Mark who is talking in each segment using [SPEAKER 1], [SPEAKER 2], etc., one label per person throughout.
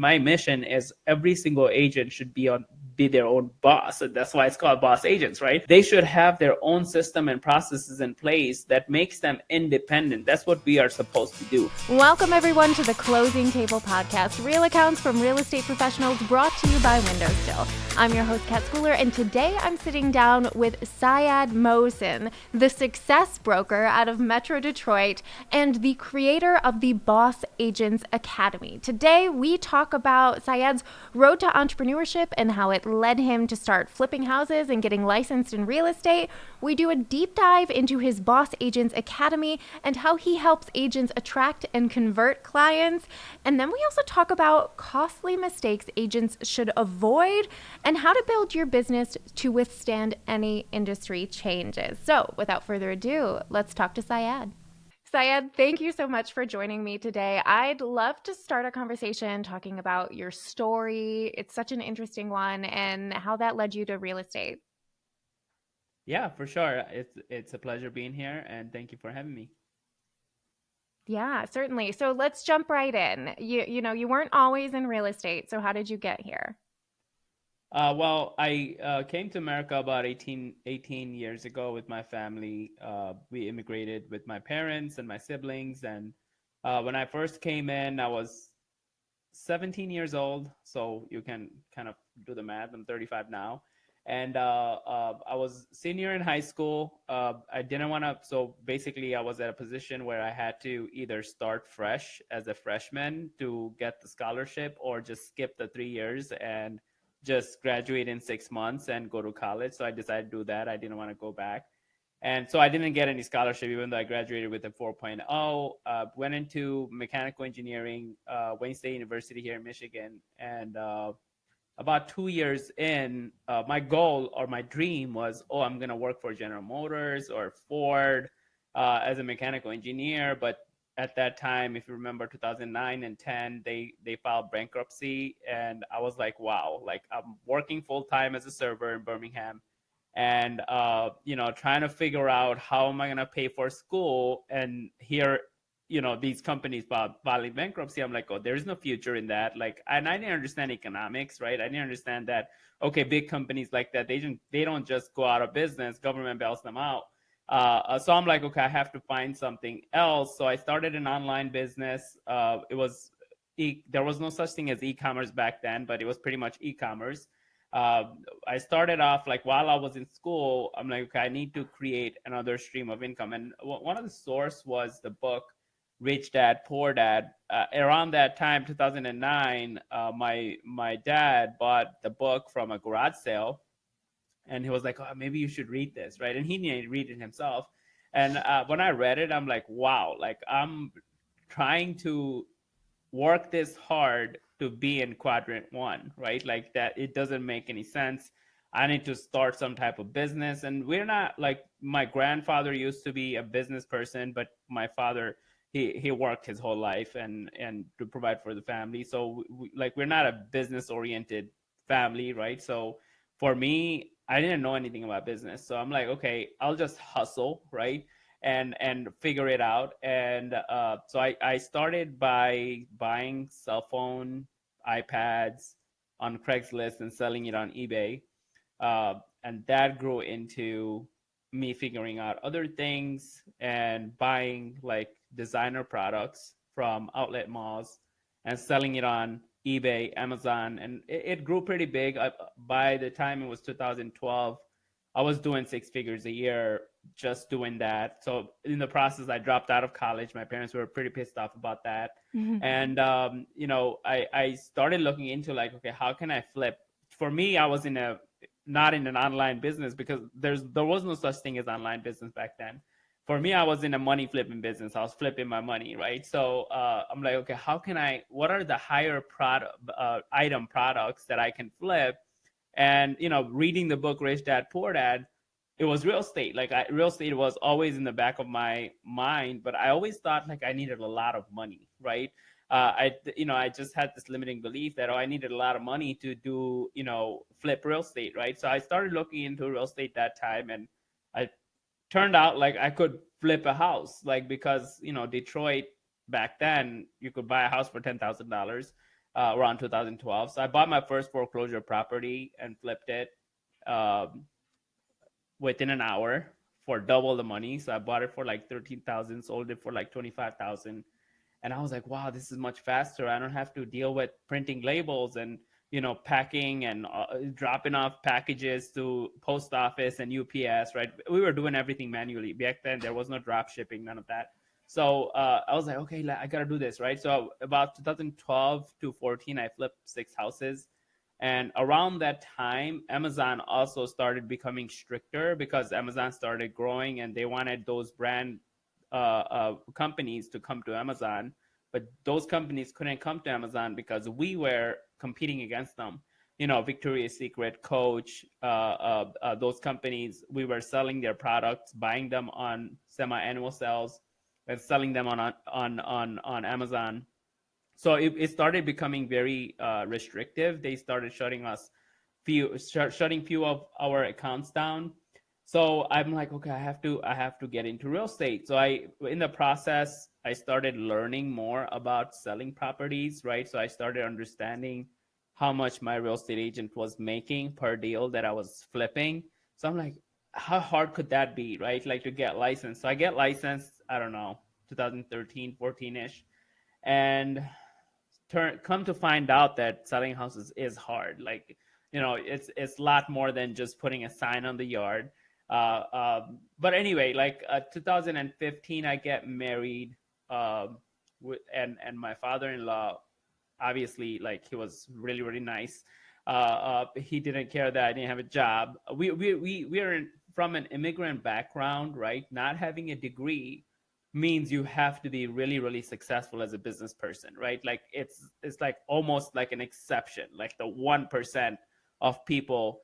[SPEAKER 1] my mission is every single agent should be their own boss. And that's why it's called boss agents, right? They should have their own system and processes in place that makes them independent. That's what we are supposed to do.
[SPEAKER 2] Welcome everyone to the Closing Table Podcast, real accounts from real estate professionals, brought to you by WindowStill. I'm your host, Kat Schooler, and today I'm sitting down with Syed Mohsin, the success broker out of Metro Detroit and the creator of the B.O.S.S Agents Academy. Today we talk about Syed's road to entrepreneurship and how it led him to start flipping houses and getting licensed in real estate. We do a deep dive into his B.O.S.S Agents Academy and how he helps agents attract and convert clients. And then we also talk about costly mistakes agents should avoid and how to build your business to withstand any industry changes. So without further ado, let's talk to Syed. Syed, thank you so much for joining me today. I'd love to start a conversation talking about your story. It's such an interesting one, and how that led you to real estate.
[SPEAKER 1] Yeah, for sure. It's a pleasure being here, and thank you for having me.
[SPEAKER 2] Yeah, certainly. So let's jump right in. You weren't always in real estate. So how did you get here?
[SPEAKER 1] Well, I came to America about 18 years ago with my family. We immigrated with my parents and my siblings. And when I first came in, I was 17 years old. So you can kind of do the math. I'm 35 now. And I was senior in high school. I didn't want to. So basically, I was at a position where I had to either start fresh as a freshman to get the scholarship or just skip the 3 years and just graduate in 6 months and go to college. So I decided to do that. I didn't want to go back. And so I didn't get any scholarship, even though I graduated with a 4.0. Went into mechanical engineering, Wayne State University here in Michigan. And about 2 years in, my goal or my dream was, I'm going to work for General Motors or Ford as a mechanical engineer. But at that time, if you remember 2009 and 10, they filed bankruptcy. And I was like, wow, like I'm working full time as a server in Birmingham and, trying to figure out how am I going to pay for school. And here, these companies filing bankruptcy. I'm like, there's no future in that. Like, and I didn't understand economics, right? I didn't understand that, okay, big companies like that, they don't just go out of business, government bails them out. So I'm like, okay, I have to find something else. So I started an online business. There was no such thing as e-commerce back then, but it was pretty much e-commerce. Uh, I started off like while I was in school, I'm like, okay, I need to create another stream of income. And one of the source was the book Rich Dad Poor Dad. Around that time, 2009, my dad bought the book from a garage sale, and he was like, maybe you should read this, right? And he didn't read it himself. And when I read it, I'm like, wow, like I'm trying to work this hard to be in quadrant one, right? Like that, it doesn't make any sense. I need to start some type of business. And we're not like my grandfather used to be a business person, but my father, he worked his whole life and to provide for the family. So we're not a business oriented family, right? So for me, I didn't know anything about business. So I'm like, okay, I'll just hustle, right? And figure it out. And so I started by buying cell phone, iPads on Craigslist and selling it on eBay. And that grew into me figuring out other things and buying like designer products from outlet malls and selling it on eBay, Amazon, and it grew pretty big. By the time it was 2012, I was doing six figures a year just doing that. So in the process, I dropped out of college. My parents were pretty pissed off about that. And, I started looking into like, okay, how can I flip? For me, I was not in an online business because there was no such thing as online business back then. For me, I was in a money flipping business. I was flipping my money, right? So I'm like, okay, what are the higher item products that I can flip? And reading the book Rich Dad Poor Dad, it was real estate. Like real estate was always in the back of my mind, but I always thought like I needed a lot of money, right? I just had this limiting belief that I needed a lot of money to do flip real estate, right? So I started looking into real estate that time, and I turned out like I could flip a house, like because Detroit back then you could buy a house for $10,000. around 2012. So I bought my first foreclosure property and flipped it um, within an hour for double the money. So I bought it for like 13,000, sold it for like 25,000, and I was like, wow, this is much faster. I don't have to deal with printing labels and packing and dropping off packages to post office and UPS. Right, we were doing everything manually back then. There was no drop shipping, none of that. So I was like, okay, I gotta do this, right? So about 2012 to 14, I flipped 6 houses. And around that time, Amazon also started becoming stricter because Amazon started growing and they wanted those brand companies to come to Amazon. But those companies couldn't come to Amazon because we were competing against them. Victoria's Secret, Coach, those companies, we were selling their products, buying them on semi-annual sales, and selling them on Amazon. So it started becoming very restrictive. They started shutting few of our accounts down. So I'm like, okay, I have to get into real estate. So in the process, I started learning more about selling properties, right? So I started understanding how much my real estate agent was making per deal that I was flipping. So I'm like, how hard could that be, right? Like to get licensed. So I get licensed, I don't know, 2013, 14ish, and come to find out that selling houses is hard. Like, it's a lot more than just putting a sign on the yard. But anyway, like 2015, I get married, and my father-in-law, obviously, like, he was really really nice. He didn't care that I didn't have a job. We are from an immigrant background, right? Not having a degree means you have to be really really successful as a business person, right? Like it's like almost like an exception, like the 1% of people.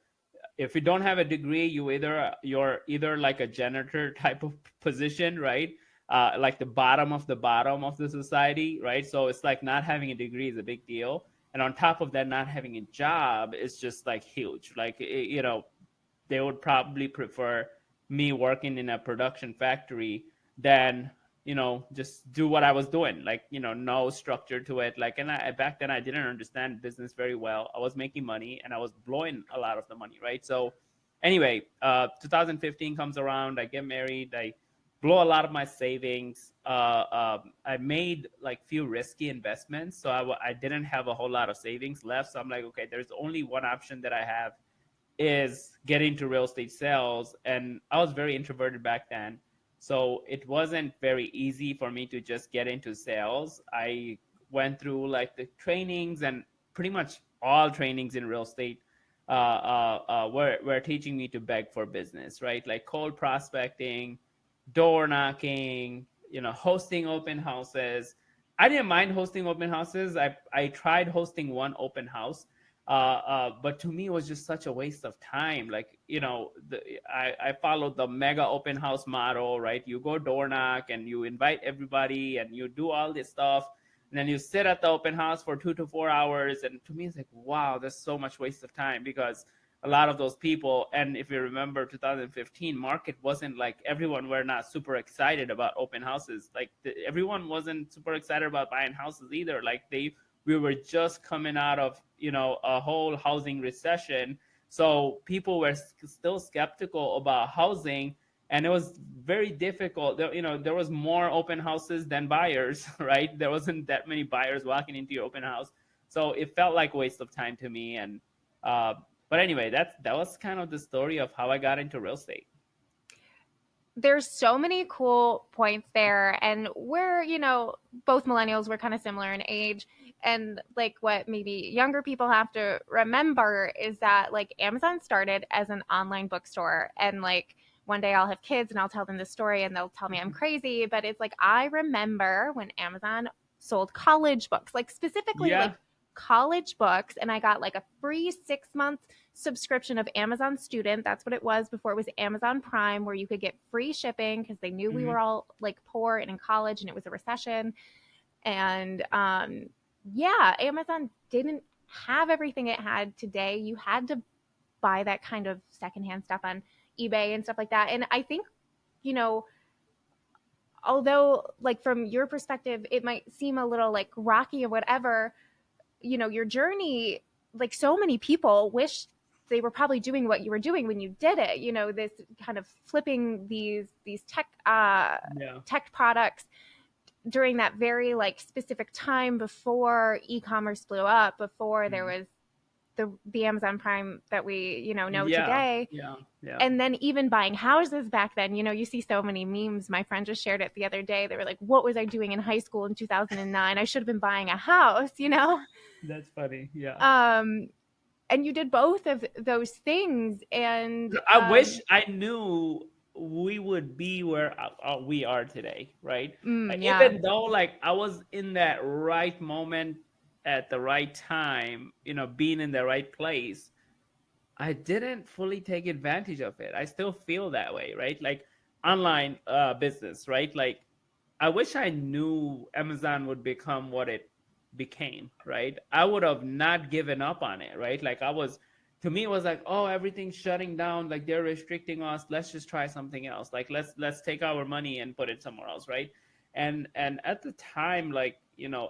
[SPEAKER 1] If you don't have a degree, you're either like a janitor type of position, right? Like the bottom of the society, right? So it's like not having a degree is a big deal, and on top of that, not having a job is just like huge. Like they would probably prefer me working in a production factory than just do what I was doing, like no structure to it. Like, and back then I didn't understand business very well. I was making money and I was blowing a lot of the money, right? So anyway, 2015 comes around, I get married, I blow a lot of my savings. I made like few risky investments, so I didn't have a whole lot of savings left. So I'm like, okay, there's only one option that I have, is getting to real estate sales. And I was very introverted back then. So it wasn't very easy for me to just get into sales. I went through like the trainings, and pretty much all trainings in real estate were teaching me to beg for business, right? Like cold prospecting, door knocking, hosting open houses. I didn't mind hosting open houses. I tried hosting one open house, but to me, it was just such a waste of time. Like, I followed the mega open house model, right? You go door knock and you invite everybody and you do all this stuff. And then you sit at the open house for 2 to 4 hours. And to me, it's like, wow, there's so much waste of time, because a lot of those people, and if you remember 2015 market, wasn't like everyone were not super excited about open houses. Like everyone wasn't super excited about buying houses either. Like we were just coming out of a whole housing recession, so people were still skeptical about housing, and it was very difficult. There was more open houses than buyers, right? There wasn't that many buyers walking into your open house, so it felt like a waste of time to me. And uh, but anyway, that was kind of the story of how I got into real estate.
[SPEAKER 2] There's so many cool points there, and we're both millennials, we're kind of similar in age. And like what maybe younger people have to remember is that like Amazon started as an online bookstore, and like one day I'll have kids and I'll tell them this story and they'll tell me I'm crazy, but it's like I remember when Amazon sold college books, like specifically like
[SPEAKER 1] Yeah.
[SPEAKER 2] college books, and I got like a free 6 month subscription of Amazon Student. That's what it was before it was Amazon Prime, where you could get free shipping because they knew we
[SPEAKER 1] Hmm.
[SPEAKER 2] were all like poor and in college and it was a recession. And yeah, Amazon didn't have everything it had today. You had to buy that kind of secondhand stuff on eBay and stuff like that. And I think, you know, although like from your perspective, it might seem a little like rocky or whatever, your journey, like so many people wish they were probably doing what you were doing when you did it, this kind of flipping these
[SPEAKER 1] Yeah.
[SPEAKER 2] tech products during that very like specific time before e-commerce blew up, before there
[SPEAKER 1] Mm.
[SPEAKER 2] was the Amazon Prime that we, know
[SPEAKER 1] Yeah.
[SPEAKER 2] today.
[SPEAKER 1] Yeah. Yeah.
[SPEAKER 2] And then even buying houses back then, you see so many memes. My friend just shared it the other day. They were like, what was I doing in high school in 2009? I should have been buying a house.
[SPEAKER 1] That's funny. Yeah.
[SPEAKER 2] Um, and you did both of those things. And
[SPEAKER 1] I wish I knew we would be where we are today, right? Like,
[SPEAKER 2] yeah.
[SPEAKER 1] even though like I was in that right moment at the right time, being in the right place, I didn't fully take advantage of it. I still feel that way, right? Like online business, right? Like I wish I knew Amazon would become what it became, right? I would have not given up on it, right? Like to me it was like, oh, everything's shutting down, like they're restricting us. Let's just try something else. Like let's take our money and put it somewhere else, right? And at the time, like,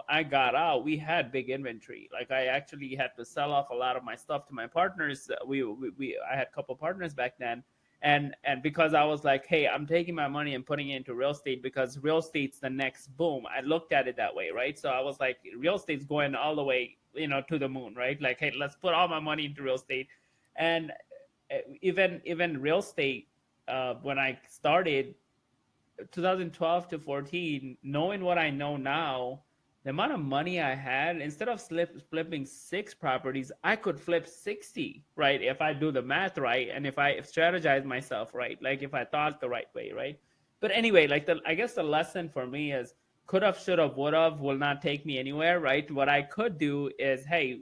[SPEAKER 1] I got out, we had big inventory. Like I actually had to sell off a lot of my stuff to my partners. I had a couple partners back then, and because I was like, hey, I'm taking my money and putting it into real estate because real estate's the next boom. I looked at it that way, right? So I was like, real estate's going all the way, to the moon, right? Like, hey, let's put all my money into real estate. And even real estate, when I started 2012 to 14, knowing what I know now, the amount of money I had, instead of flipping 6 properties, I could flip 60, right? If I do the math right and if I strategize myself right, like if I thought the right way, right? But anyway, like I guess the lesson for me is could have, should have, would have will not take me anywhere, right? What I could do is, hey,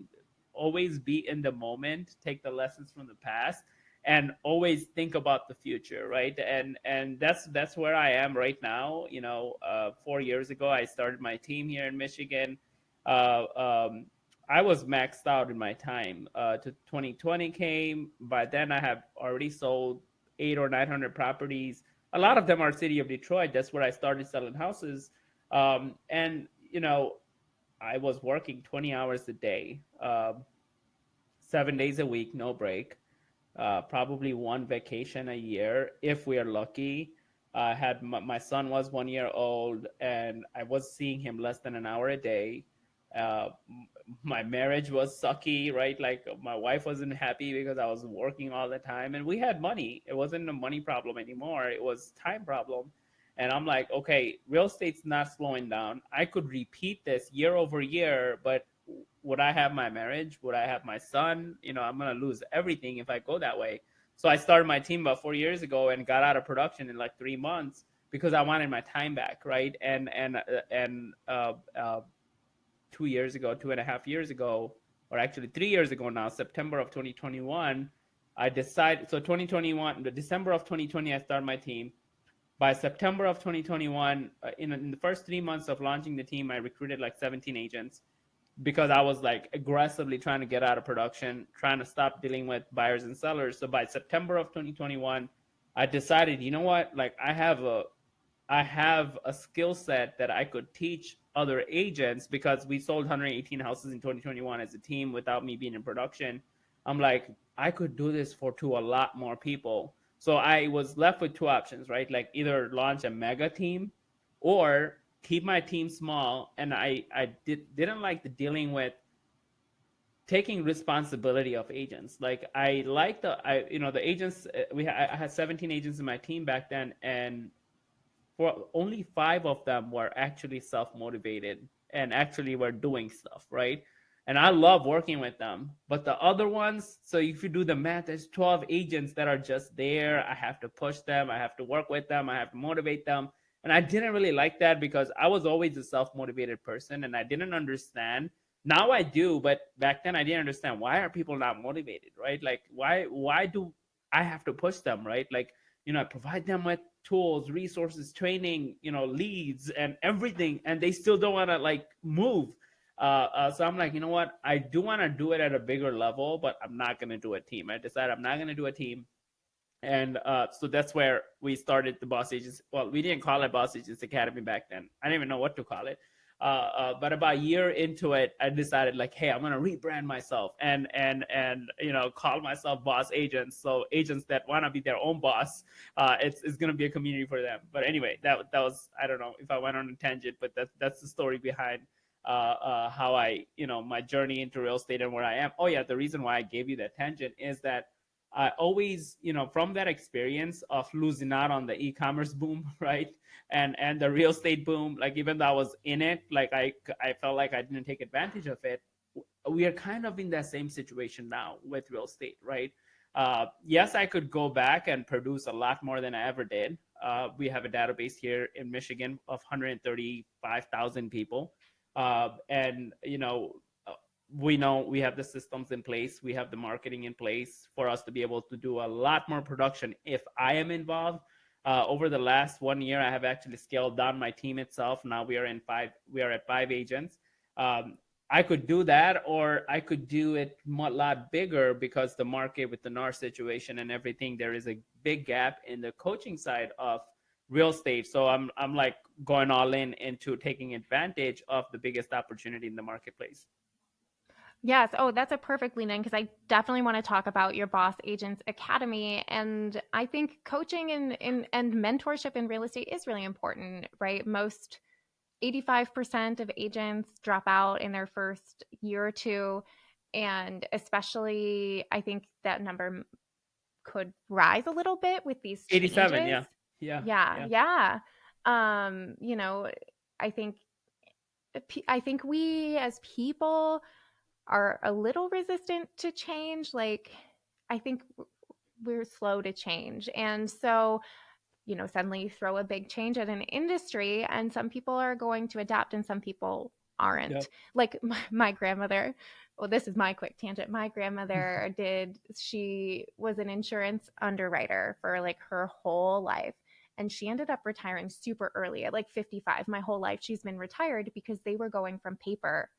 [SPEAKER 1] always be in the moment, take the lessons from the past, and always think about the future, right? And that's where I am right now. 4 years ago I started my team here in Michigan. uh, um, I was maxed out in my time. To 2020 came. By then I have already sold 800 or 900 properties. A lot of them are city of Detroit. That's where I started selling houses. And I was working 20 hours a day, 7 days a week, no break, probably one vacation a year if we are lucky. I had my son was 1 year old, and I was seeing him less than an hour a day. Uh, my marriage was sucky, right? Like my wife wasn't happy because I was working all the time, and we had money. It wasn't a money problem anymore; it was time problem. And I'm like, okay, real estate's not slowing down. I could repeat this year over year, but would I have my marriage? Would I have my son? I'm gonna lose everything if I go that way. So I started my team about 4 years ago and got out of production in like 3 months because I wanted my time back, right? And 2 years ago, 2.5 years ago, or actually 3 years ago now, September of 2021, I decided. So 2021, the December of 2020, I started my team. By September of 2021, in the first 3 months of launching the team, I recruited like 17 agents because I was like aggressively trying to get out of production, trying to stop dealing with buyers and sellers. So by September of 2021, I decided, you know what? Like I have a skill set that I could teach other agents because we sold 118 houses in 2021 as a team without me being in production. I'm like, I could do this to a lot more people. So I was left with two options, right? Like either launch a mega team or keep my team small. And I didn't like the dealing with taking responsibility of agents. Like I like the agents. I had 17 agents in my team back then, and for only 5 of them were actually self-motivated and actually were doing stuff, right? And I love working with them. But the other ones, so if you do the math, there's 12 agents that are just there. I have to push them, I have to work with them, I have to motivate them. And I didn't really like that because I was always a self-motivated person and I didn't understand. Now I do, but back then I didn't understand why are people not motivated, right? Like why do I have to push them, right? Like, I provide them with tools, resources, training, leads and everything, and they still don't want to like move. So I'm like, you know what? I do want to do it at a bigger level, but I'm not going to do a team. I decided I'm not going to do a team. And so that's where we started the Boss Agents. Well, we didn't call it Boss Agents Academy back then. I didn't even know what to call it. But about a year into it, I decided like, hey, I'm gonna rebrand myself and call myself boss agents. So agents that want to be their own boss, it's gonna be a community for them. But anyway, that was, I don't know if I went on a tangent, but that's the story behind how I, my journey into real estate and where I am. Oh yeah, the reason why I gave you that tangent is that I always, from that experience of losing out on the e-commerce boom, right, and the real estate boom, like even though I was in it, like I felt like I didn't take advantage of it. We are kind of in that same situation now with real estate, right? Yes, I could go back and produce a lot more than I ever did. We have a database here in Michigan of 135,000 people, and we know we have the systems in place, we have the marketing in place for us to be able to do a lot more production if I am involved. Over the last 1 year, I have actually scaled down my team itself. Now we are at 5 agents. um, I could do that, or I could do it a lot bigger, because the market with the NAR situation and everything, there is a big gap in the coaching side of real estate. So I'm like going all in into taking advantage of the biggest opportunity in the marketplace.
[SPEAKER 2] Yes. Oh, that's a perfect lean in because I definitely want to talk about your Boss Agents Academy. And I think coaching and mentorship in real estate is really important, right? Most 85% of agents drop out in their first year or two. And especially, I think that number could rise a little bit with these
[SPEAKER 1] 87,
[SPEAKER 2] changes.
[SPEAKER 1] yeah. Yeah,
[SPEAKER 2] Yeah.
[SPEAKER 1] yeah.
[SPEAKER 2] Yeah. You know, I think I think we as people are a little resistant to change. Like, I think we're slow to change. And so, suddenly you throw a big change at an industry, and some people are going to adapt and some people
[SPEAKER 1] Yep.
[SPEAKER 2] aren't. Like my grandmother, well, this is my quick tangent. My grandmother she was an insurance underwriter for like her whole life. And she ended up retiring super early at like 55. My whole life, she's been retired because they were going from paper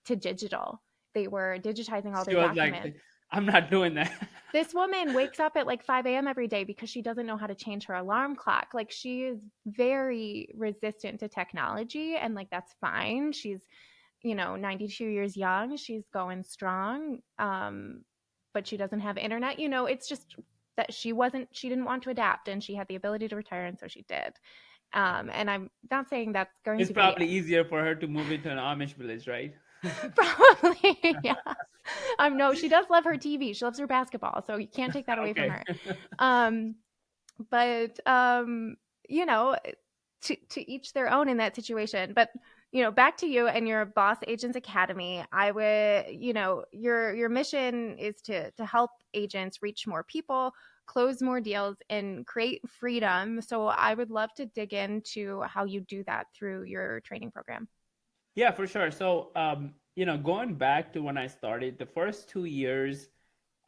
[SPEAKER 2] to digital. They were digitizing all
[SPEAKER 1] She
[SPEAKER 2] their
[SPEAKER 1] was like,
[SPEAKER 2] documents.
[SPEAKER 1] I'm not doing that.
[SPEAKER 2] This woman wakes up at like 5 a.m. every day because she doesn't know how to change her alarm clock. Like, she is very resistant to technology, and like that's fine. She's, 92 years young. She's going strong. But she doesn't have internet. It's just that she didn't want to adapt, and she had the ability to retire, and so she did. And I'm not saying that's going
[SPEAKER 1] It's
[SPEAKER 2] to be
[SPEAKER 1] probably easier for her to move into an Amish village, right?
[SPEAKER 2] probably, yeah. No, she does love her TV. She loves her basketball, so you can't take that away from
[SPEAKER 1] Okay.
[SPEAKER 2] her. Um, but you know, to each their own in that situation. But back to you and your Boss Agents Academy. I would, your mission is to help agents reach more people, close more deals, and create freedom. So I would love to dig into how you do that through your training program.
[SPEAKER 1] Yeah, for sure. So, going back to when I started, the first 2 years,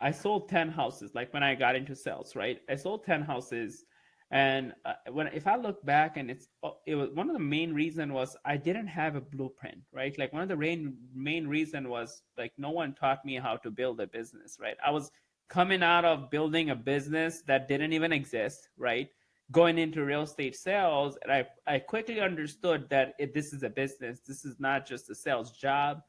[SPEAKER 1] I sold 10 houses. Like when I got into sales, right? I sold 10 houses. And when if I look back, and it was one of the main reason was I didn't have a blueprint, right? Like one of the main reason was like no one taught me how to build a business, right? I was coming out of building a business that didn't even exist, right? Going into real estate sales, and I quickly understood that this is a business. This is not just a sales job.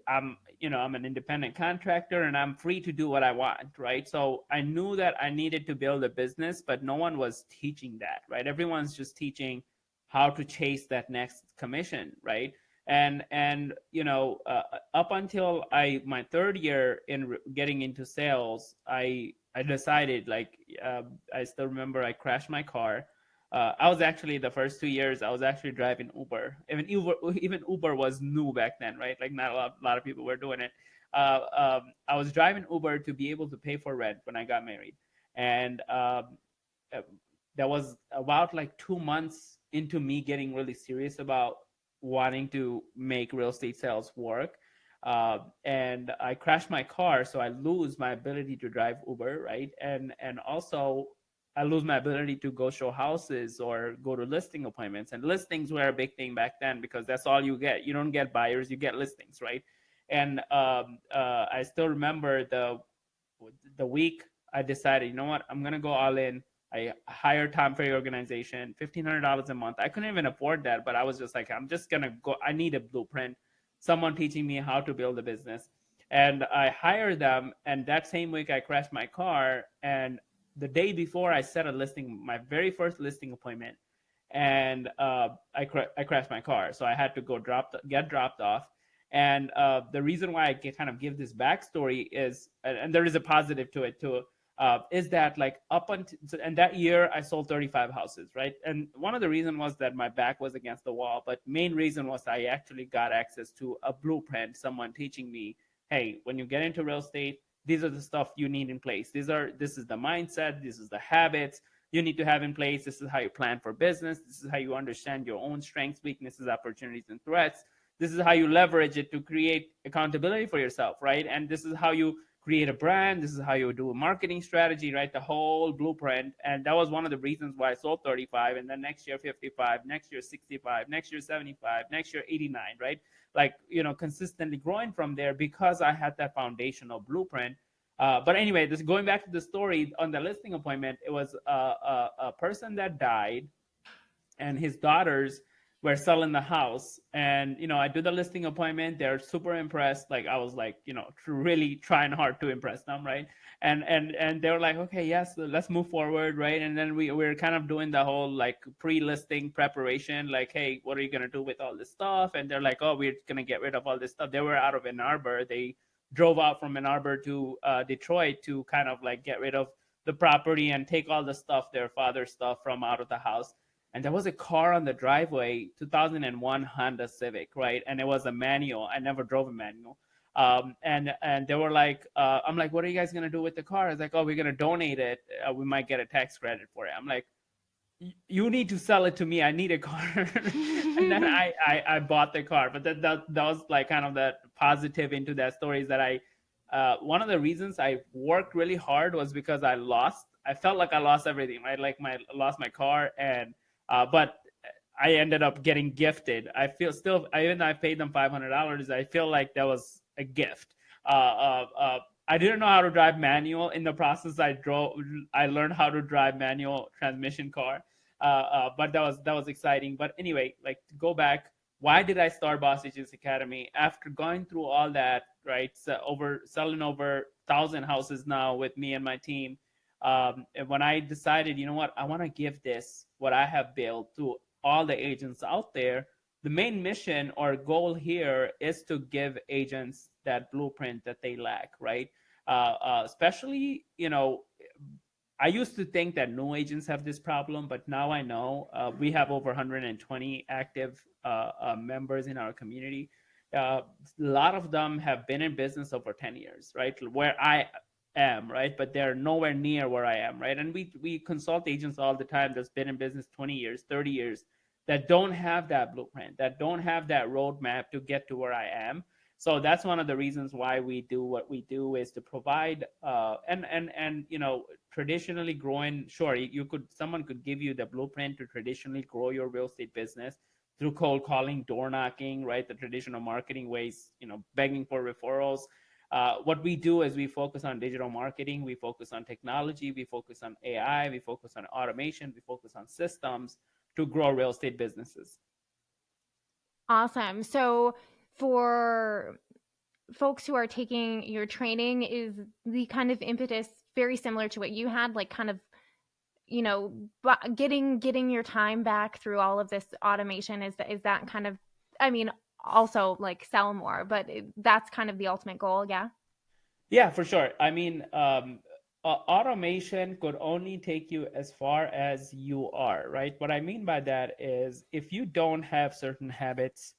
[SPEAKER 1] I'm an independent contractor and I'm free to do what I want, right? So I knew that I needed to build a business, but no one was teaching that, right? Everyone's just teaching how to chase that next commission, right? And up until my third year in getting into sales, I decided, like, I still remember I crashed my car. I was actually, the first 2 years I was actually driving Uber. Even Uber was new back then, right? Like not a lot of people were doing it. I was driving Uber to be able to pay for rent when I got married, and uh, that was about like 2 months into me getting really serious about wanting to make real estate sales work. And I crashed my car, so I lose my ability to drive Uber, right? And also I lose my ability to go show houses or go to listing appointments. And listings were a big thing back then because that's all you get. You don't get buyers, you get listings, right? And I still remember the week I decided, you know what, I'm gonna go all in. I hired Tom Ferry organization, $1,500 a month. I couldn't even afford that, but I was just like, I'm just gonna go. I need a blueprint, someone teaching me how to build a business. And I hired them, and that same week I crashed my car. And the day before, I set a listing, my very first listing appointment, and I crashed my car, so I had to get dropped off. And the reason why I kind of give this backstory is, and there is a positive to it too, is that like up until and that year I sold 35 houses, right? And one of the reasons was that my back was against the wall, but main reason was I actually got access to a blueprint, someone teaching me, hey, when you get into real estate, these are the stuff you need in place. This is the mindset, this is the habits you need to have in place. This is how you plan for business. This is how you understand your own strengths, weaknesses, opportunities, and threats. This is how you leverage it to create accountability for yourself, right? And this is how you create a brand. This is how you do a marketing strategy, right? The whole blueprint. And that was one of the reasons why I sold 35, and then next year 55, next year 65, next year 75, next year 89, right? Like, consistently growing from there because I had that foundational blueprint. But anyway, this going back to the story on the listing appointment, it was a person that died, and his daughters were selling the house. And I do the listing appointment. They're super impressed. Like I was like, really trying hard to impress them, right? And they were like, okay, yes, let's move forward, right? And then we're kind of doing the whole like pre-listing preparation, like, hey, what are you gonna do with all this stuff? And they're like, oh, we're gonna get rid of all this stuff. They were out of Ann Arbor. They drove out from Ann Arbor to Detroit to kind of like get rid of the property and take all the stuff, their father's stuff, from out of the house. And there was a car on the driveway, 2001 Honda Civic, right? And it was a manual. I never drove a manual. And they were like, I'm like, what are you guys gonna do with the car? I was like, oh, we're gonna donate it. We might get a tax credit for it. I'm like, you need to sell it to me. I need a car. And then I bought the car. But that was like kind of the positive into that story, is that one of the reasons I worked really hard was because I felt like I lost everything, right? Like lost my car, and but I ended up getting gifted. I feel still, even though I paid them $500, I feel like that was a gift. I didn't know how to drive manual. In the process, I learned how to drive manual transmission car. But that was exciting. But anyway, like, to go back, why did I start Boss Agents Academy? After going through all that, right? So selling over 1,000 houses now with me and my team. And when I decided, you know what, I want to give this, what I have built, to all the agents out there. The main mission or goal here is to give agents that blueprint that they lack, right? Especially, I used to think that no agents have this problem, but now I know we have over 120 active members in our community. A lot of them have been in business over 10 years, right? Where I am, right? But they're nowhere near where I am, right? And we consult agents all the time that's been in business 20 years, 30 years, that don't have that blueprint, that don't have that roadmap to get to where I am. So that's one of the reasons why we do what we do, is to provide and traditionally growing. Sure, someone could give you the blueprint to traditionally grow your real estate business through cold calling, door knocking, right? The traditional marketing ways, begging for referrals. What we do is we focus on digital marketing, we focus on technology, we focus on AI, we focus on automation, we focus on systems to grow real estate businesses.
[SPEAKER 2] Awesome. So for folks who are taking your training, is the kind of impetus very similar to what you had, like kind of, getting your time back through all of this automation? Is that kind of, I mean, also like sell more, but that's kind of the ultimate goal. Yeah.
[SPEAKER 1] Yeah, for sure. I mean, automation could only take you as far as you are, right? What I mean by that is, if you don't have certain habits,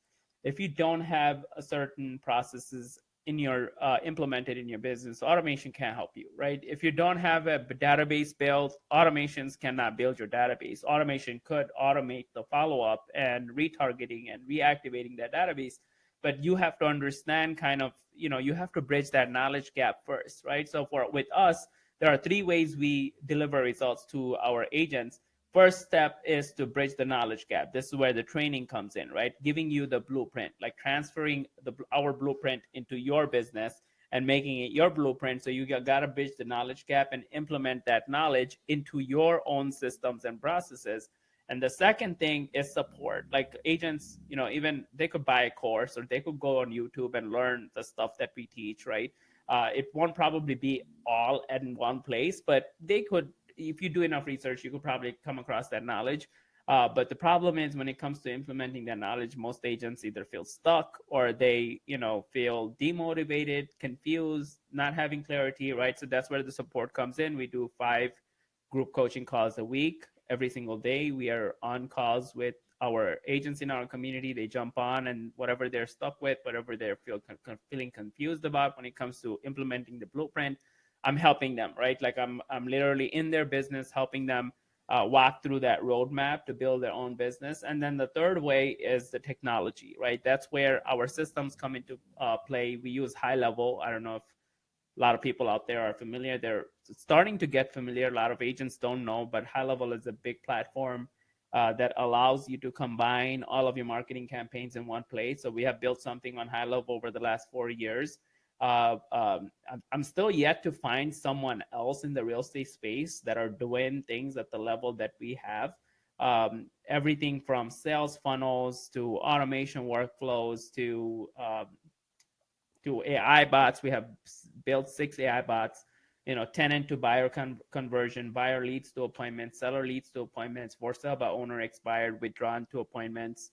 [SPEAKER 1] if you don't have a certain processes in your implemented in your business, automation can't help you, right? If you don't have a database built, automations cannot build your database. Automation could automate the follow-up and retargeting and reactivating that database, but you have to understand kind of, you have to bridge that knowledge gap first, right? So with us, there are three ways we deliver results to our agents. First step is to bridge the knowledge gap. This is where the training comes in, right? Giving you the blueprint, like transferring our blueprint into your business and making it your blueprint. So you got to bridge the knowledge gap and implement that knowledge into your own systems and processes. And the second thing is support. Like agents, even they could buy a course or they could go on YouTube and learn the stuff that we teach, right? It won't probably be all in one place, but they could, if you do enough research, you could probably come across that knowledge. But the problem is when it comes to implementing that knowledge, most agents either feel stuck or they, feel demotivated, confused, not having clarity, right? So that's where the support comes in. We do 5 group coaching calls a week. Every single day, we are on calls with our agents in our community. They jump on, and whatever they're stuck with, whatever they're feeling confused about when it comes to implementing the blueprint, I'm helping them, right? Like I'm literally in their business, helping them walk through that roadmap to build their own business. And then the third way is the technology, right? That's where our systems come into play. We use High Level. I don't know if a lot of people out there are familiar. They're starting to get familiar. A lot of agents don't know, but High Level is a big platform that allows you to combine all of your marketing campaigns in one place. So we have built something on High Level over the last 4 years. I'm still yet to find someone else in the real estate space that are doing things at the level that we have. Everything from sales funnels to automation workflows to AI bots. We have built 6 AI bots, tenant to buyer conversion, buyer leads to appointments, seller leads to appointments, for sale by owner expired, withdrawn to appointments,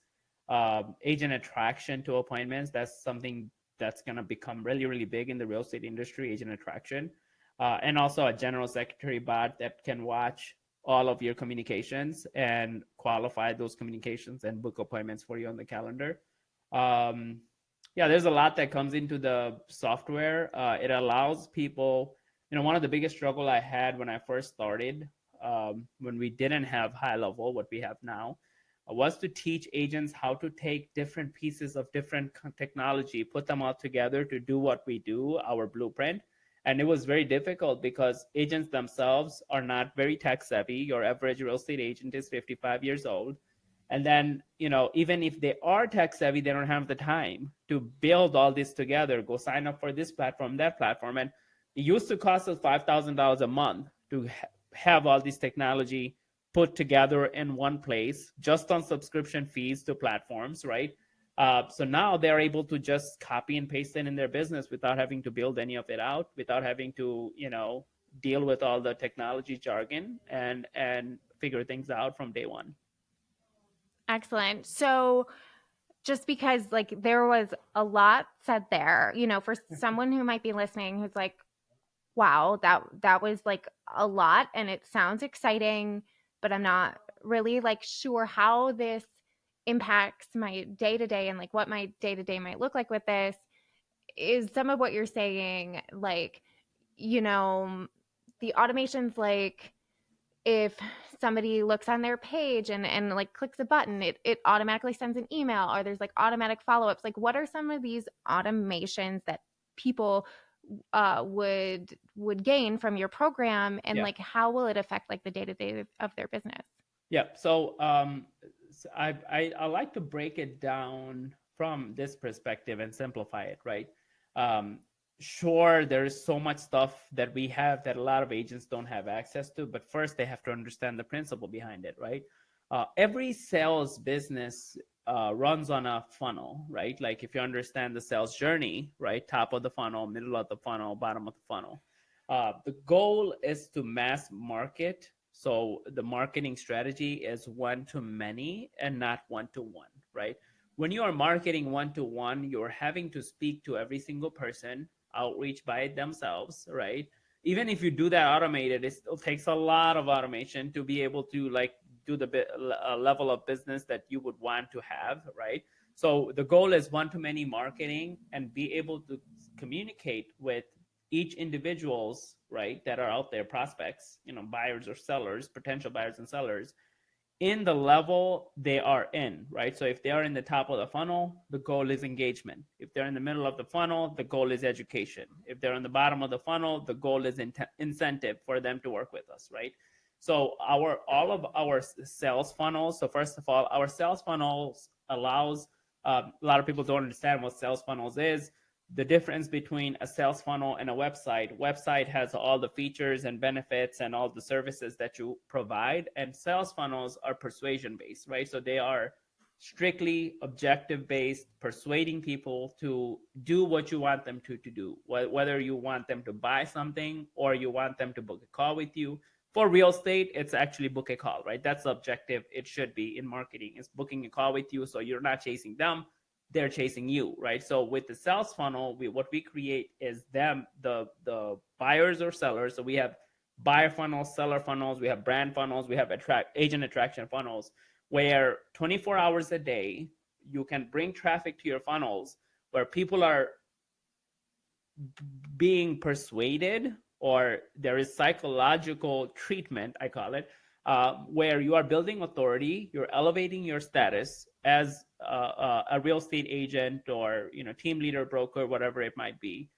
[SPEAKER 1] agent attraction to appointments. That's something that's going to become really, really big in the real estate industry, agent attraction. And also a general secretary bot that can watch all of your communications and qualify those communications and book appointments for you on the calendar. Um, yeah, there's a lot that comes into the software. It allows people, one of the biggest struggle I had when I first started, when we didn't have High Level, what we have now, was to teach agents how to take different pieces of different technology, put them all together to do what we do, our blueprint. And it was very difficult because agents themselves are not very tech savvy. Your average real estate agent is 55 years old. And then, even if they are tech savvy, they don't have the time to build all this together, go sign up for this platform, that platform. And it used to cost us $5,000 a month to have all this technology put together in one place, just on subscription fees to platforms, right? So now they're able to just copy and paste it in their business without having to build any of it out, without having to, deal with all the technology jargon and figure things out from day one.
[SPEAKER 2] Excellent. So, just because like there was a lot said there, for someone who might be listening who's like, wow, that was like a lot and it sounds exciting, but I'm not really like sure how this impacts my day to day and like what my day to day might look like with this. Is some of what you're saying like, you know, the automations, like if somebody looks on their page and like clicks a button, it automatically sends an email, or there's like automatic follow-ups. Like what are some of these automations that people would gain from your program, and
[SPEAKER 1] Yeah.
[SPEAKER 2] like how will it affect like the day-to-day of their business?
[SPEAKER 1] Yeah. So, I like to break it down from this perspective and simplify it, right? Um, sure, there is so much stuff that we have that a lot of agents don't have access to, but first they have to understand the principle behind it, right? Every sales business runs on a funnel, right? Like if you understand the sales journey, right? Top of the funnel, middle of the funnel, bottom of the funnel. The goal is to mass market. So the marketing strategy is one to many and not one to one, right? When you are marketing one to one, you're having to speak to every single person, outreach by themselves, right? Even if you do that automated, it still takes a lot of automation to be able to like do the level of business that you would want to have, right? So the goal is one to many marketing and be able to communicate with each individuals, right, that are out there, prospects, buyers or sellers, potential buyers and sellers, in the level they are in, right? So if they are in the top of the funnel, the goal is engagement. If they're in the middle of the funnel, the goal is education. If they're in the bottom of the funnel, the goal is incentive for them to work with us, right? So all of our sales funnels. So first of all, our sales funnels allows a lot of people don't understand what sales funnels is. the difference between a sales funnel and a website has all the features and benefits and all the services that you provide, and sales funnels are persuasion based, right? So they are strictly objective based, persuading people to do what you want them to do, whether you want them to buy something or you want them to book a call with you. For real estate, it's actually book a call, right? That's the objective. It should be in marketing, it's booking a call with you, so you're not chasing them, they're chasing you, right? So with the sales funnel, what we create is them, the buyers or sellers. So we have buyer funnels, seller funnels, we have brand funnels, we have agent attraction funnels, where 24 hours a day you can bring traffic to your funnels, where people are being persuaded, or there is psychological treatment, I call it, where you are building authority, you're elevating your status as a real estate agent, or team leader, broker, whatever it might be,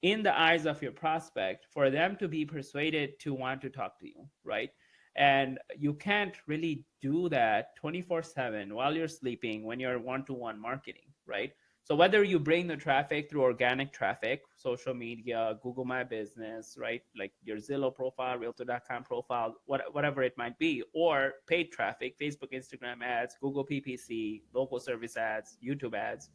[SPEAKER 1] in the eyes of your prospect, for them to be persuaded to want to talk to you, right? And you can't really do that 24/7 while you're sleeping when you're one-to-one marketing, right? So whether you bring the traffic through organic traffic, social media, Google My Business, right? Like your Zillow profile, realtor.com profile, whatever it might be, or paid traffic, Facebook, Instagram ads, Google PPC, local service ads, YouTube ads,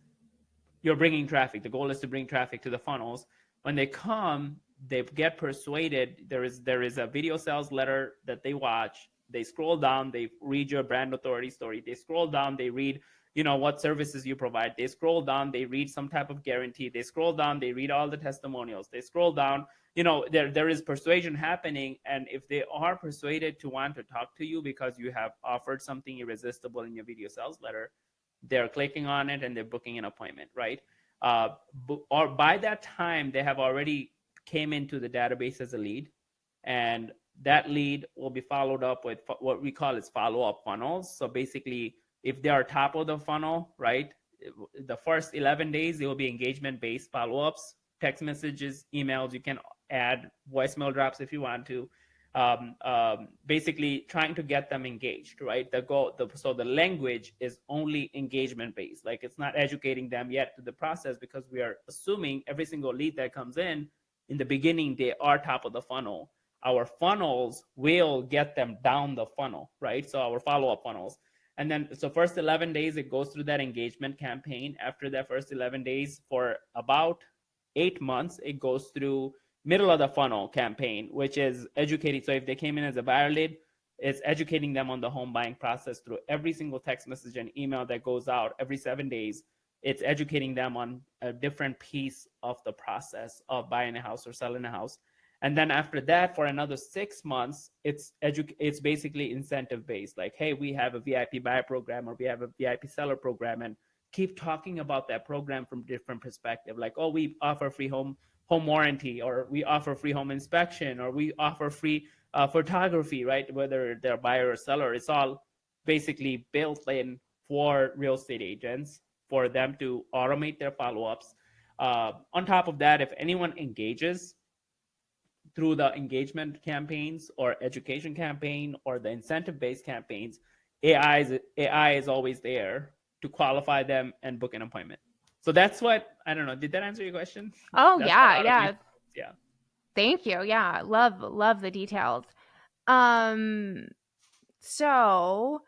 [SPEAKER 1] you're bringing traffic. The goal is to bring traffic to the funnels. When they come, they get persuaded. There is a video sales letter that they watch. They scroll down, they read your brand authority story. They scroll down, they read, what services you provide. They scroll down, they read some type of guarantee. They scroll down, they read all the testimonials. They scroll down, there is persuasion happening. And if they are persuaded to want to talk to you because you have offered something irresistible in your video sales letter, they're clicking on it and they're booking an appointment, right? Uh, or by that time, they have already came into the database as a lead, and that lead will be followed up with what we call is follow-up funnels. So basically, if they are top of the funnel, right, the first 11 days, it will be engagement-based follow-ups, text messages, emails. You can add voicemail drops if you want to. Basically trying to get them engaged, right? So the language is only engagement based. Like, it's not educating them yet to the process, because we are assuming every single lead that comes in the beginning, they are top of the funnel. Our funnels will get them down the funnel, right? So our follow-up funnels. And then, so first 11 days, it goes through that engagement campaign. After that first 11 days, for about 8 months, it goes through middle of the funnel campaign, which is educating. So if they came in as a buyer lead, it's educating them on the home buying process through every single text message and email that goes out every 7 days. It's educating them on a different piece of the process of buying a house or selling a house. And then after that, for another 6 months, it's basically incentive based. Like, hey, we have a VIP buyer program, or we have a VIP seller program, and keep talking about that program from different perspective. Like, oh, we offer free home warranty, or we offer free home inspection, or we offer free photography, right? Whether they're buyer or seller, it's all basically built in for real estate agents, for them to automate their follow-ups. On top of that, if anyone engages through the engagement campaigns or education campaign or the incentive-based campaigns, AI is always there to qualify them and book an appointment. So that's what, I don't know. Did that answer your question?
[SPEAKER 2] Oh,
[SPEAKER 1] That's
[SPEAKER 2] yeah,
[SPEAKER 1] what
[SPEAKER 2] yeah.
[SPEAKER 1] automation. Yeah.
[SPEAKER 2] Thank you. Yeah, love the details. Um, so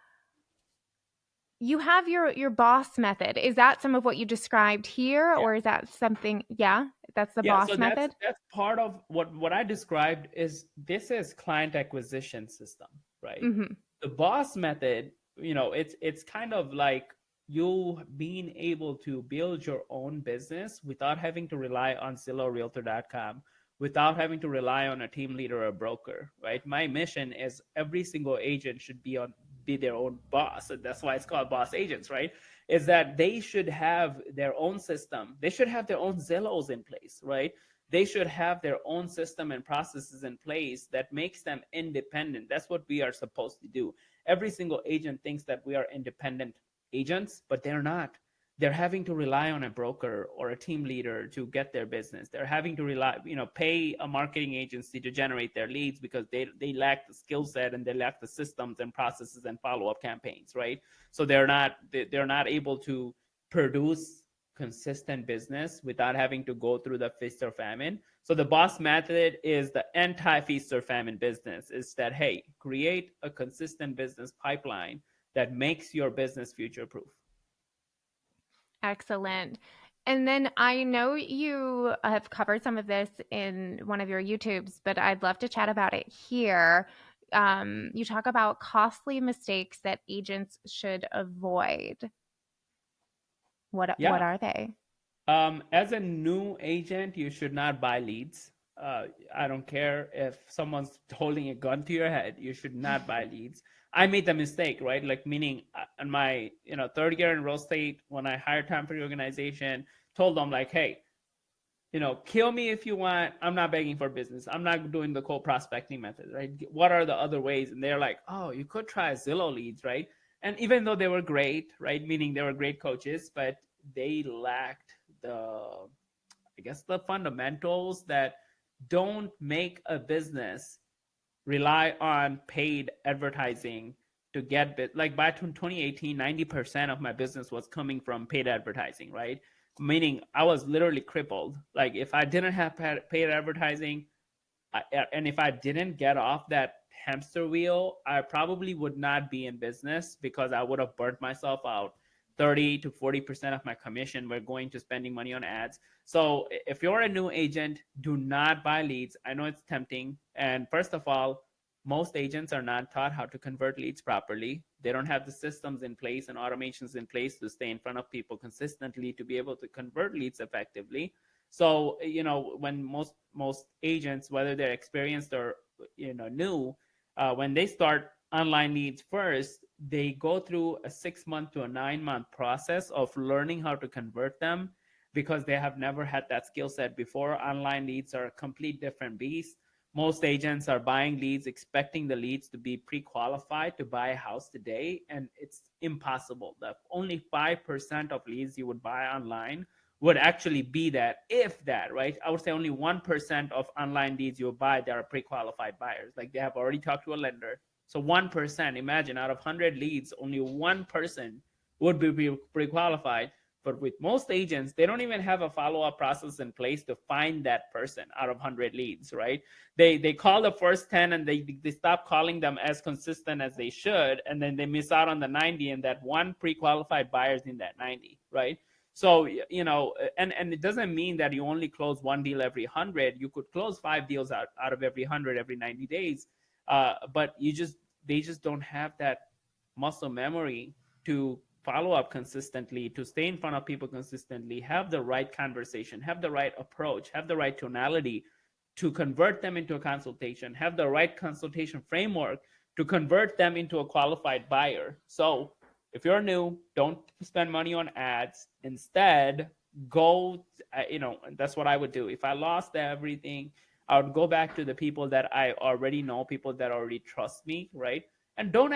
[SPEAKER 2] you have your B.O.S.S method. Is that some of what you described here,
[SPEAKER 1] Yeah.
[SPEAKER 2] or is that something? Yeah, that's the
[SPEAKER 1] Yeah.
[SPEAKER 2] B.O.S.S
[SPEAKER 1] So that's
[SPEAKER 2] method.
[SPEAKER 1] part of what I described. Is this is client acquisition system, right?
[SPEAKER 2] Mm-hmm.
[SPEAKER 1] The B.O.S.S method, it's kind of like you being able to build your own business without having to rely on Zillow, Realtor.com, without having to rely on a team leader or a broker, right? My mission is every single agent should be their own boss, and that's why it's called boss agents, right? Is that they should have their own system. They should have their own Zillows in place, right? They should have their own system and processes in place that makes them independent. That's what we are supposed to do. Every single agent thinks that we are independent agents, but they're not. They're having to rely on a broker or a team leader to get their business. They're having to pay a marketing agency to generate their leads, because they lack the skill set, and they lack the systems and processes and follow-up campaigns, right? So they're not able to produce consistent business without having to go through the feast or famine. So the boss method is the anti feast or famine business. Is that, hey, create a consistent business pipeline that makes your business future proof.
[SPEAKER 2] Excellent. And then I know you have covered some of this in one of your YouTubes, but I'd love to chat about it here. You talk about costly mistakes that agents should avoid. What
[SPEAKER 1] Yeah.
[SPEAKER 2] are they?
[SPEAKER 1] As a new agent, you should not buy leads. Uh, I don't care if someone's holding a gun to your head. You should not buy leads. I made the mistake, right? Like meaning, in my third year in real estate, when I hired time for the organization, told them like, hey, kill me if you want. I'm not begging for business. I'm not doing the cold prospecting method, right? What are the other ways? And they're like, oh, you could try Zillow leads, right? And even though they were great, right, meaning they were great coaches, but they lacked I guess, the fundamentals that don't make a business rely on paid advertising to get like by 2018, 90% of my business was coming from paid advertising, right? Meaning I was literally crippled. Like if I didn't have paid advertising, and if I didn't get off that hamster wheel, I probably would not be in business because I would have burnt myself out. 30 to 40% of my commission were going to spending money on ads. So if you're a new agent, do not buy leads. I know it's tempting. And first of all, most agents are not taught how to convert leads properly. They don't have the systems in place and automations in place to stay in front of people consistently to be able to convert leads effectively. So when most agents, whether they're experienced or new, when they start online leads first, they go through a 6 month to a 9 month process of learning how to convert them because they have never had that skill set before. Online leads are a complete different beast. Most agents are buying leads expecting the leads to be pre-qualified to buy a house today, and it's impossible. The only 5% of leads you would buy online would actually be that, if that, right? I would say only 1% of online leads you buy that are pre-qualified buyers. Like they have already talked to a lender. So 1%, imagine out of 100 leads, only one person would be pre-qualified. But with most agents, they don't even have a follow-up process in place to find that person out of 100 leads, right? They call the first 10 and they stop calling them as consistent as they should, and then they miss out on the 90, and that one pre-qualified buyer's in that 90, right? So and it doesn't mean that you only close one deal every 100. You could close 5 deals out of every 100 every 90 days, but they just don't have that muscle memory to follow up consistently, to stay in front of people consistently, have the right conversation, have the right approach, have the right tonality to convert them into a consultation, have the right consultation framework to convert them into a qualified buyer. So if you're new, don't spend money on ads. Instead, go, that's what I would do. If I lost everything, I would go back to the people that I already know, people that already trust me, right? And don't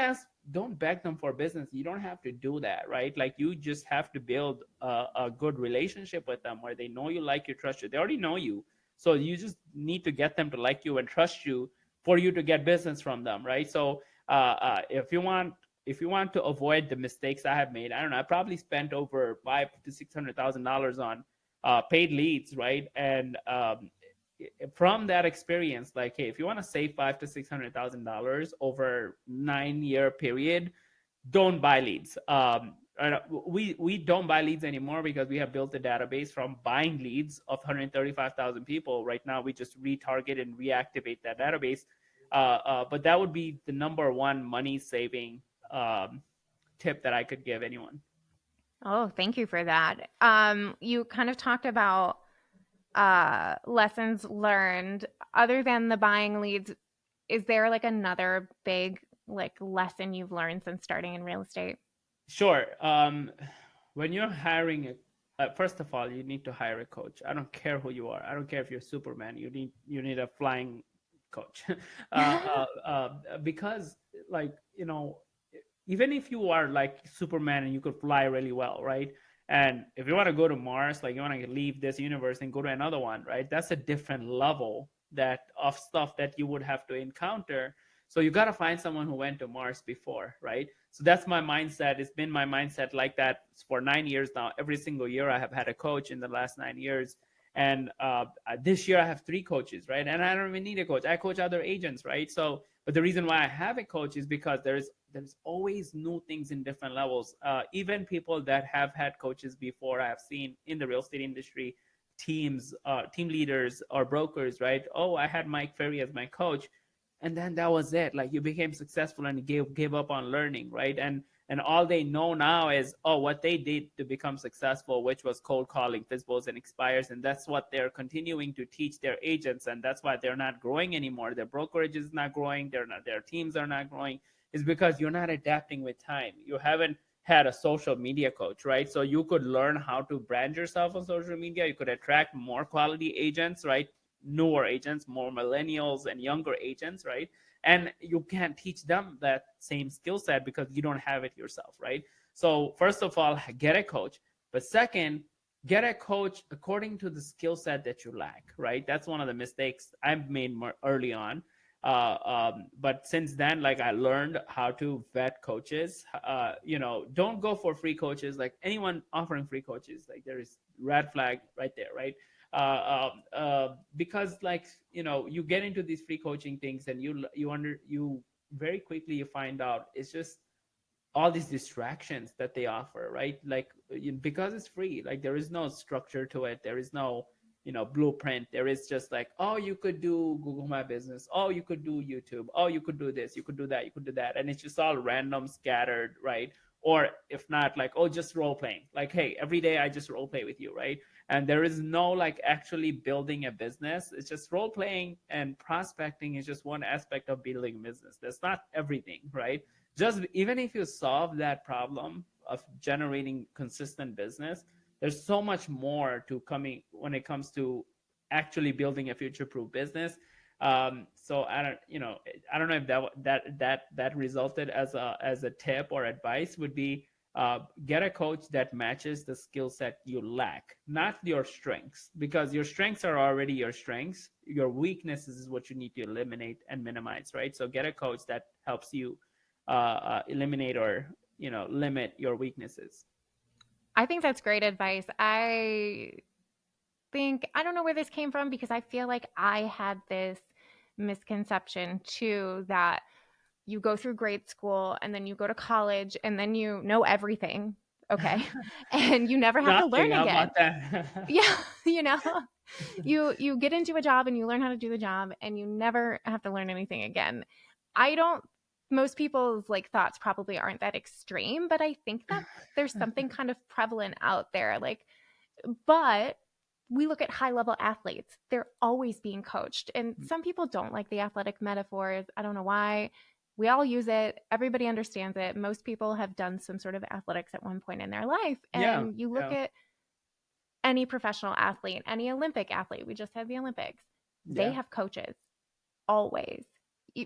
[SPEAKER 1] beg them for business. You don't have to do that, right? Like you just have to build a good relationship with them where they know you, like you, trust you. They already know you. So you just need to get them to like you and trust you for you to get business from them, right? So if you want to avoid the mistakes I have made, I don't know, I probably spent over $500,000 to $600,000 on paid leads, right? And from that experience, like, hey, if you want to save $500,000 to $600,000 over 9 year period, don't buy leads. We don't buy leads anymore because we have built a database from buying leads of 135,000 people. Right now, we just retarget and reactivate that database. But that would be the number one money saving tip that I could give anyone.
[SPEAKER 2] Oh, thank you for that. You kind of talked about lessons learned other than the buying leads. Is there like another big like lesson you've learned since starting in real estate?
[SPEAKER 1] Sure. When you're hiring first of all, you need to hire a coach. I don't care who you are. I don't care if you're Superman. You need a flying coach, because like even if you are like Superman and you could fly really well, right? And if you want to go to Mars, like you want to leave this universe and go to another one, right? That's a different level that of stuff that you would have to encounter. So you got to find someone who went to Mars before, right? So that's my mindset. It's been my mindset like that for 9 years now. Every single year I have had a coach in the last 9 years. And this year I have three coaches, right? And I don't even need a coach. I coach other agents, right? So, but the reason why I have a coach is because there's always new things in different levels. Even people that have had coaches before, I have seen in the real estate industry, teams, team leaders or brokers, right? Oh, I had Mike Ferry as my coach, and then that was it. Like you became successful and gave up on learning, right? And all they know now is, oh, what they did to become successful, which was cold calling, pitfalls and expires, and that's what they're continuing to teach their agents, and that's why they're not growing anymore. Their brokerage is not growing. Their teams are not growing. Is because you're not adapting with time. You haven't had a social media coach, right? So you could learn how to brand yourself on social media. You could attract more quality agents, right? Newer agents, more millennials and younger agents, right? And you can't teach them that same skill set because you don't have it yourself, right? So first of all, get a coach. But second, get a coach according to the skill set that you lack, right? That's one of the mistakes I've made more early on. But since then, like I learned how to vet coaches. Don't go for free coaches. Like anyone offering free coaches, like there is red flag right there, right? Because like you get into these free coaching things, and you very quickly you find out it's just all these distractions that they offer, right? Like because it's free, like there is no structure to it. There is no blueprint. There is just like, oh, you could do Google My Business, oh, you could do YouTube, oh, you could do this, you could do that, you could do that, and it's just all random, scattered, right? Or if not, like, oh, just role playing, like, hey, every day I just role play with you, right? And there is no like actually building a business. It's just role playing, and prospecting is just one aspect of building a business. That's not everything, right? Just even if you solve that problem of generating consistent business, there's so much more to coming when it comes to actually building a future-proof business. So I don't know if that resulted as a tip or advice would be, get a coach that matches the skill set you lack, not your strengths, because your strengths are already your strengths. Your weaknesses is what you need to eliminate and minimize, right? So get a coach that helps you eliminate or limit your weaknesses.
[SPEAKER 2] I think that's great advice. I don't know where this came from because I feel like I had this misconception too that you go through grade school and then you go to college and then you know everything. Okay. And you never have to
[SPEAKER 1] Nothing.
[SPEAKER 2] learn
[SPEAKER 1] How
[SPEAKER 2] again.
[SPEAKER 1] about that?
[SPEAKER 2] Yeah, you know. You get into a job and you learn how to do the job and you never have to learn anything again. I don't Most people's like thoughts probably aren't that extreme, but I think that there's something kind of prevalent out there. Like, but we look at high level athletes, they're always being coached. And some people don't like the athletic metaphors. I don't know why. We all use it, everybody understands it. Most people have done some sort of athletics at one point in their life.
[SPEAKER 1] Yeah,
[SPEAKER 2] And you look
[SPEAKER 1] yeah,
[SPEAKER 2] at any professional athlete, any Olympic athlete, we just had the Olympics, they
[SPEAKER 1] yeah.
[SPEAKER 2] have coaches always. You-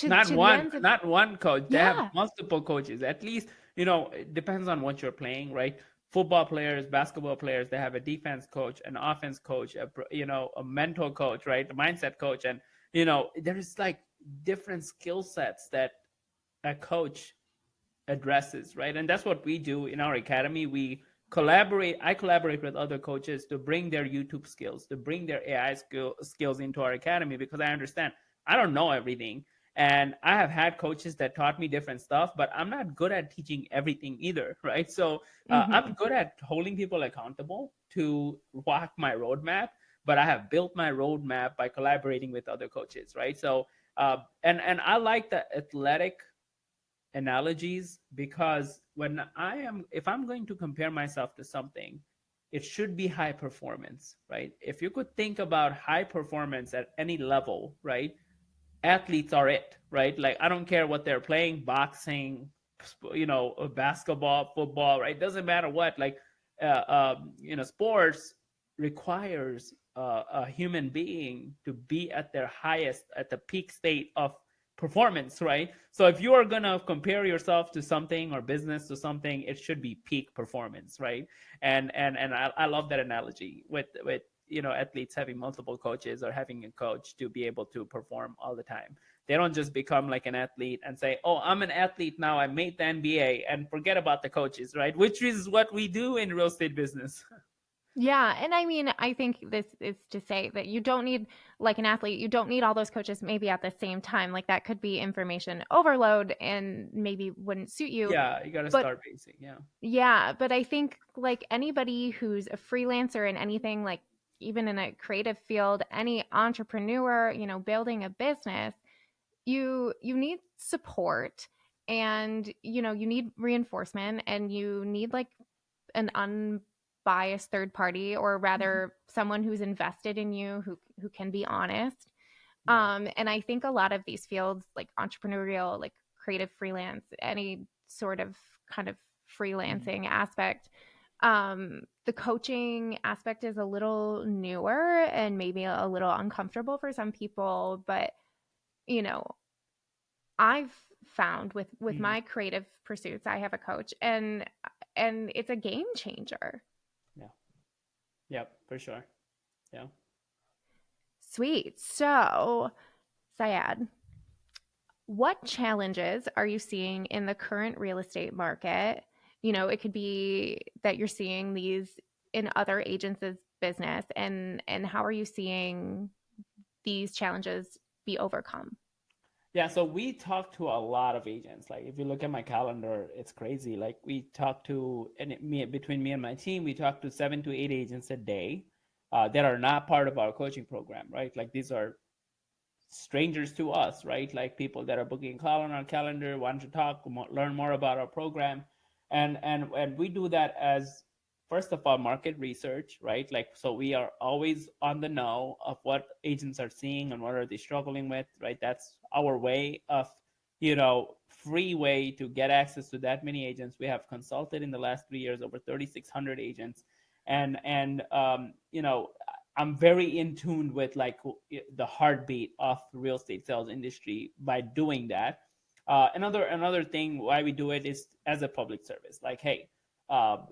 [SPEAKER 1] Not
[SPEAKER 2] to the
[SPEAKER 1] one,
[SPEAKER 2] ends of,
[SPEAKER 1] not one coach. They have
[SPEAKER 2] yeah.
[SPEAKER 1] multiple coaches. At least, it depends on what you're playing, right? Football players, basketball players, they have a defense coach, an offense coach, a mental coach, right? A mindset coach. And, there's like different skill sets that a coach addresses, right? And that's what we do in our academy. I collaborate with other coaches to bring their YouTube skills, to bring their AI skills into our academy, because I understand I don't know everything. And I have had coaches that taught me different stuff, but I'm not good at teaching everything either, right? So I'm
[SPEAKER 2] Hmm.
[SPEAKER 1] good at holding people accountable to walk my roadmap, but I have built my roadmap by collaborating with other coaches, right? So and I like the athletic analogies, because if I'm going to compare myself to something, it should be high performance, right? If you could think about high performance at any level, right? Athletes are it, right? Like I don't care what they're playing, boxing, basketball, football, right? Doesn't matter what. Like, sports requires a human being to be at their highest, at the peak state of performance, right? So if you are gonna compare yourself to something or business to something, it should be peak performance, right? And I love that analogy with athletes having multiple coaches or having a coach to be able to perform all the time. They don't just become like an athlete and say, "Oh, I'm an athlete now. I made the NBA," and forget about the coaches, right? Which is what we do in real estate business.
[SPEAKER 2] Yeah, and I mean, I think this is to say that you don't need, like an athlete, you don't need all those coaches maybe at the same time. Like that could be information overload and maybe wouldn't suit you.
[SPEAKER 1] Yeah, you got to
[SPEAKER 2] But
[SPEAKER 1] start basic. Yeah.
[SPEAKER 2] yeah, but I think like anybody who's a freelancer in anything, like even in a creative field, any entrepreneur, building a business, you need support, and you need reinforcement, and you need like an unbiased third party, or rather someone who's invested in you, who can be honest.
[SPEAKER 1] Yeah.
[SPEAKER 2] And I think a lot of these fields, like entrepreneurial, like creative freelance, any sort of kind of
[SPEAKER 1] Mhm.
[SPEAKER 2] freelancing aspect, the coaching aspect is a little newer and maybe a little uncomfortable for some people. But you know I've found with
[SPEAKER 1] Mhm.
[SPEAKER 2] my creative pursuits, I have a coach, and it's a game changer.
[SPEAKER 1] Yeah. Yep. For sure. Yeah.
[SPEAKER 2] Sweet. So, Syed, what challenges are you seeing in the current real estate market? It could be that you're seeing these in other agents' business, and how are you seeing these challenges be overcome?
[SPEAKER 1] Yeah, so we talk to a lot of agents. Like if you look at my calendar, it's crazy. Like we talk to, between me and my team, we talk to 7 to 8 agents a day that are not part of our coaching program, right? Like these are strangers to us, right? Like people that are booking a call on our calendar, want to talk, learn more about our program, and we do that as first of all market research, right? Like so we are always on the know of what agents are seeing and what are they struggling with, right? That's our way of free way to get access to that many agents. We have consulted in the last 3 years over 3,600 agents, and I'm very in tune with like the heartbeat of the real estate sales industry by doing that. Another thing why we do it is as a public service. Like, hey,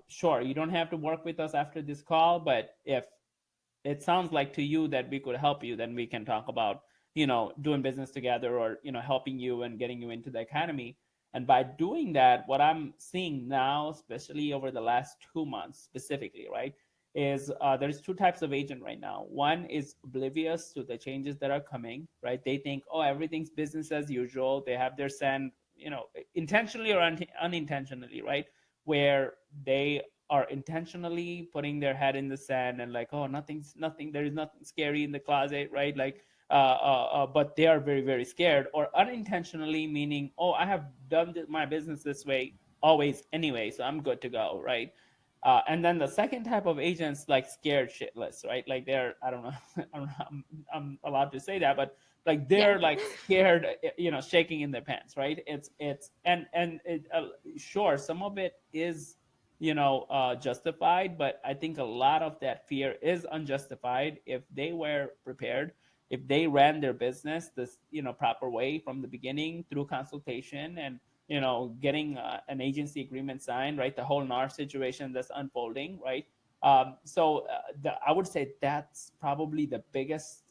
[SPEAKER 1] sure, you don't have to work with us after this call, but if it sounds like to you that we could help you, then we can talk about doing business together, or helping you and getting you into the academy. And by doing that, what I'm seeing now, especially over the last 2 months specifically, right, is there's two types of agent right now. One is oblivious to the changes that are coming, right? They think, oh, everything's business as usual. They have their sand, intentionally or unintentionally, right, where they are intentionally putting their head in the sand and like, oh, nothing, there is nothing scary in the closet, right? Like but they are very, very scared. Or unintentionally, meaning, oh, I have done my business this way always anyway, so I'm good to go, right? And then the second type of agents, like scared shitless, right? Like they're, I don't know, I don't know, I'm allowed to say that, but like
[SPEAKER 2] Yeah.
[SPEAKER 1] they're like scared, shaking in their pants, right? It's and it, sure, some of it is justified, but I think a lot of that fear is unjustified if they were prepared, if they ran their business this proper way from the beginning through consultation and getting an agency agreement signed, right? The whole NAR situation that's unfolding, right? I would say that's probably the biggest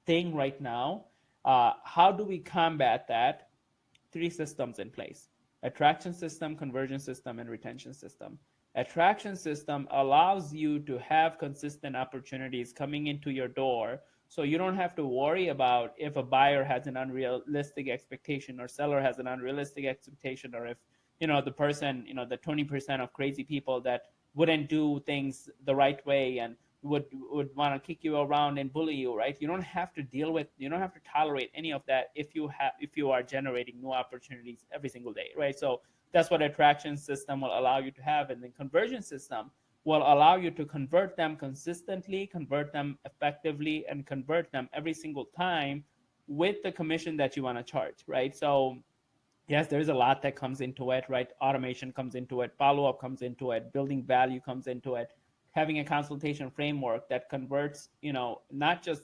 [SPEAKER 1] thing right now. How do we combat that? Three systems in place: attraction system, conversion system, and retention system. Attraction system allows you to have consistent opportunities coming into your door, so you don't have to worry about if a buyer has an unrealistic expectation or seller has an unrealistic expectation, or if the person, the 20% of crazy people that wouldn't do things the right way and would want to kick you around and bully you, right? You don't have to tolerate any of that if you are generating new opportunities every single day, right? So that's what attraction system will allow you to have. And then conversion system will allow you to convert them consistently, convert them effectively, and convert them every single time with the commission that you want to charge, right? So yes, there's a lot that comes into it, right? Automation comes into it, follow up comes into it, building value comes into it, having a consultation framework that converts, not just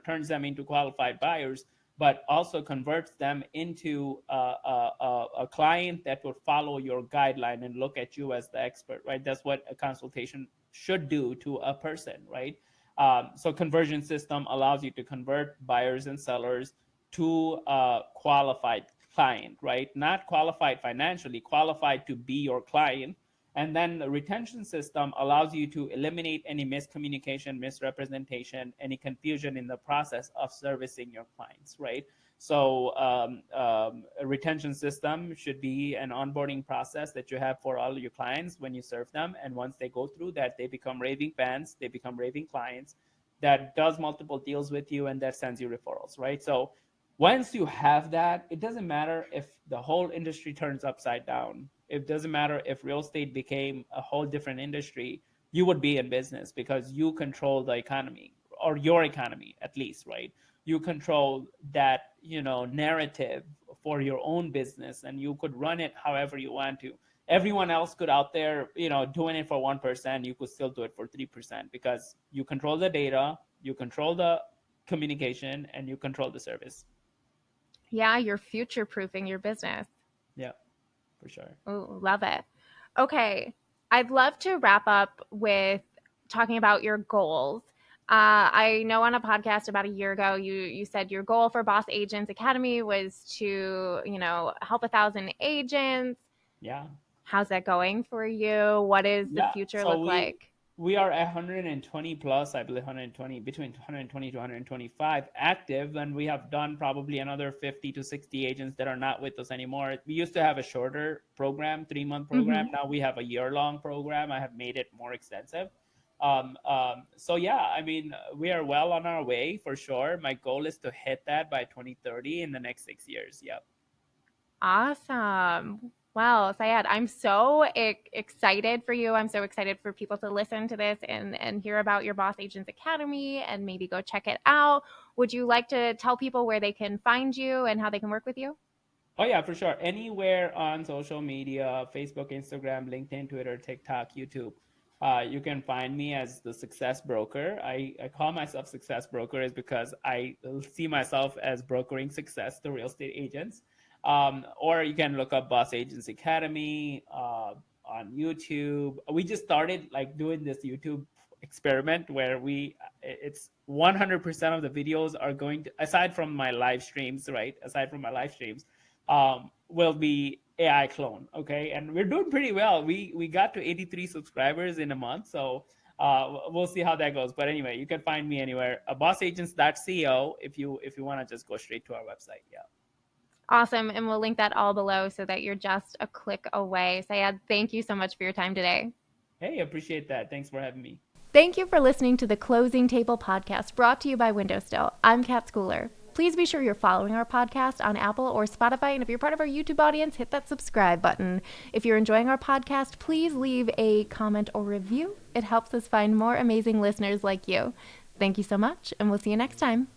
[SPEAKER 1] turns them into qualified buyers, but also converts them into a client that will follow your guideline and look at you as the expert, right? That's what a consultation should do to a person, right? So conversion system allows you to convert buyers and sellers to a qualified client, right? Not qualified financially, qualified to be your client. And then the retention system allows you to eliminate any miscommunication, misrepresentation, any confusion in the process of servicing your clients, right? So a retention system should be an onboarding process that you have for all your clients when you serve them. And once they go through that, they become raving fans, they become raving clients that does multiple deals with you and that sends you referrals, right? So once you have that, it doesn't matter if the whole industry turns upside down. It doesn't matter if real estate became a whole different industry, you would be in business because you control the economy or your economy at least, right? You control that, narrative for your own business and you could run it however you want to. Everyone else could out there, doing it for 1%, you could still do it for 3% because you control the data, you control the communication, and you control the service.
[SPEAKER 2] Yeah, you're future proofing your business.
[SPEAKER 1] Yeah, for sure.
[SPEAKER 2] Oh, love it. Okay. I'd love to wrap up with talking about your goals. I know on a podcast about a year ago, you said your goal for Boss Agents Academy was to, help 1,000 agents.
[SPEAKER 1] Yeah.
[SPEAKER 2] How's that going for you? What does the
[SPEAKER 1] Yeah.
[SPEAKER 2] future
[SPEAKER 1] So
[SPEAKER 2] look
[SPEAKER 1] we
[SPEAKER 2] like?
[SPEAKER 1] we are at 120 plus, I believe 120, between 120 to 125 active, and we have done probably another 50 to 60 agents that are not with us anymore. We used to have a shorter program, 3-month program.
[SPEAKER 2] Mm-hmm.
[SPEAKER 1] Now we have a year-long program. I have made it more extensive. So yeah, I mean, we are well on our way for sure. My goal is to hit that by 2030 in the next 6 years. Yeah.
[SPEAKER 2] Awesome. Well, Syed, I'm so excited for you. I'm so excited for people to listen to this and hear about your Boss Agents Academy and maybe go check it out. Would you like to tell people where they can find you and how they can work with you?
[SPEAKER 1] Oh yeah, for sure. Anywhere on social media, Facebook, Instagram, LinkedIn, Twitter, TikTok, YouTube, you can find me as the Success Broker. I call myself Success Broker is because I see myself as brokering success to real estate agents. Or you can look up Boss Agents Academy on YouTube. We just started like doing this YouTube experiment where it's 100% of the videos are going to, aside from my live streams, right? Aside from my live streams, will be AI clone. Okay, and we're doing pretty well. We got to 83 subscribers in a month, so we'll see how that goes. But anyway, you can find me anywhere. Bossagents.co if you want to just go straight to our website. Yeah.
[SPEAKER 2] Awesome. And we'll link that all below so that you're just a click away. Syed, thank you so much for your time today.
[SPEAKER 1] Hey, appreciate that. Thanks for having me.
[SPEAKER 2] Thank you for listening to the Closing Table podcast brought to you by WindowStill. I'm Kat Schooler. Please be sure you're following our podcast on Apple or Spotify. And if you're part of our YouTube audience, hit that subscribe button. If you're enjoying our podcast, please leave a comment or review. It helps us find more amazing listeners like you. Thank you so much, and we'll see you next time.